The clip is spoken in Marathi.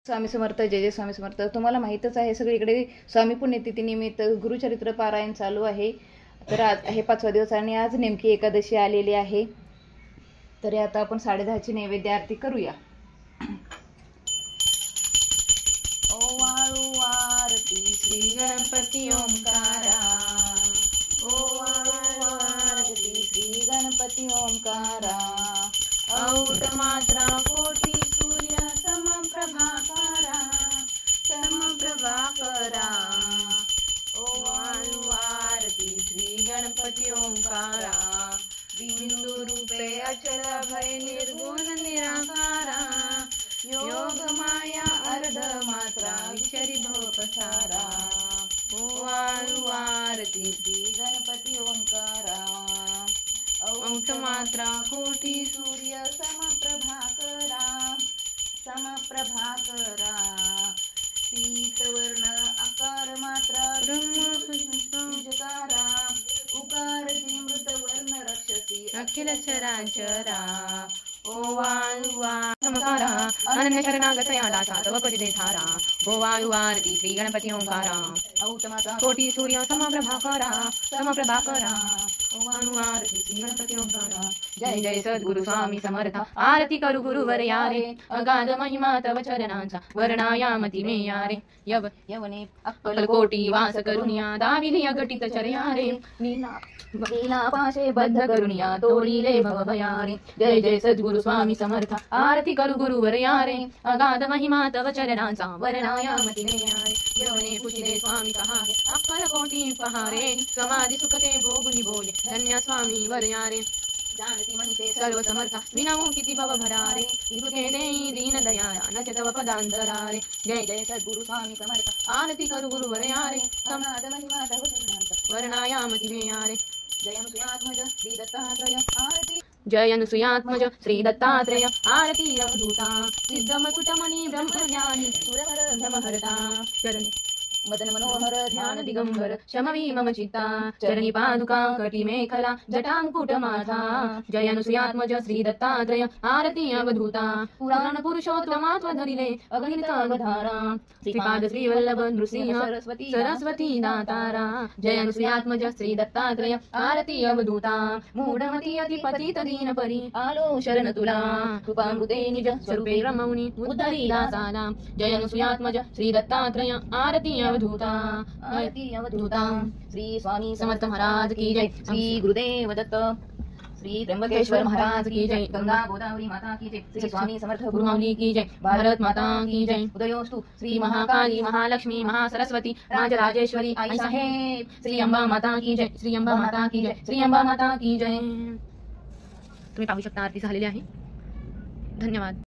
स्वामी समर्थ. जय जय स्वामी समर्थ. तुम्हाला माहीतच आहे सगळीकडे स्वामी पुण्यतिथीनिमित्त गुरुचरित्र पारायण चालू आहे. तर आज हे 5वा दिवस आणि आज नेमकी एकादशी आलेली आहे. तरी आता आपण 10:30ची नैवेद्य आरती करूया. ओवाळू आरती श्री गणपती ओंकारा. ओवाळू आरती श्री गणपती ओंकारा. औट मात्रा कोटी सूर्य समप्रभाकरा. समप्रभाकरा. ओवाळू आरती श्री गणपती ओंकारा. बिंदु रूपे अचल भय निर्गुण निराकारा. योग माया अर्ध मात्रा विचरी भव पसारा. ओवाळू आरती श्री गणपती ओंकारा. औट मात्रा कोटी सूर्य समप्रभाकरा. समप्रभाकरा. पीतवर्ण आकार मात्रा ब्रह्मकारा. उकार मृत वर्ण रक्षसी अखिल चराचरा. ओवाळू समकारा. अनन्य शरणागतया दासा तव पतिते धारा. ओवाळू आरती श्री गणपती ओंकारा. औट मात्रा कोटी सूर्य समप्रभाकरा. समप्रभाकरा. ओवाळू आरती श्री गणपती ओंकारा. जय जय सद्गुरु स्वामी समर्थ. आरती करू गुरुवर यारे. अगाध महिमा तव चरणांचा वर्णायामती मे यारे. यवने अक्कल कोटी वास करुनिया. दाविली अघटित चर्यारे. लीला पाशे बद्ध करुनिया. तोडिले भव भयारे. जय जय सद्गुरु स्वामी समर्थ. आरती करू गुरुवर यारे. अगाध महिमा तव चरणांचा वर्णायामती मे यारे. यवने पुशिले स्वामी कहारे. अक्कल कोटी पहारे. समाधी सुखते भोगुनी बोले. धन्य स्वामी वर यारे. जानती मनीषे सर्व समर्था. विनामो किती भव भरारे. इतुके देई दीन दयाया नच तव पदांतरारे. जय जय सद्गुरु स्वामी समर्थ. आरती करू गुरुवर यारे. समाध महिमा तव चरणांचा वर्णायामती मे यारे. जय अनुसुयात्मज श्री दत्तात्रेय आरती. जय अनुसुयात्मज श्री दत्तात्रेय आरती. अवधूता सिद्धमकुटमणि ब्रह्मज्ञानी सुरहर भ्रमहरता. चरण मदन मनोहर ध्यान दिगंबर. शमवी मम चित्ता. चरणी पादुका कटी मेखला जटांकुट माथा. जय अनुसुयात्मज श्री दत्तात्रेय आरती. अवधूता पुराण पुरुषोत्तमात्व धरिले अगणित अवधारा. श्रीपाद श्री वल्लभ नृसिंह सरस्वती दातारा. जय अनुसुयात्मज श्री दत्तात्रेय आरती. अवधूता मूढमती अतिपतित दीन परी. आलो शरण तुला कृपामृते निज स्वरूपे रमौनी उद्धरी दासाला. जय अनुसुयात्मज श्री दत्तात्रेय आरती. अवधूता आरती. अवधूता. श्री स्वामी समर्थ महाराज की जय. श्री गुरुदेव दत्त. श्री त्र्यंबकेश्वर महाराज की जय. गंगा गोदावरी माता की जय. श्री स्वामी समर्थ गुरुमाऊली की जय. भारत माता की जय. उदयोस्तु श्री महाकाली महालक्ष्मी महासरस्वती राजराजेश्वरी आई साहेब. श्री अंबा माता की जय. श्री अंबा माता की जय. श्री अंबा माता की जय. तुम्ही पाहू शकता आरती झालेली आहे. धन्यवाद.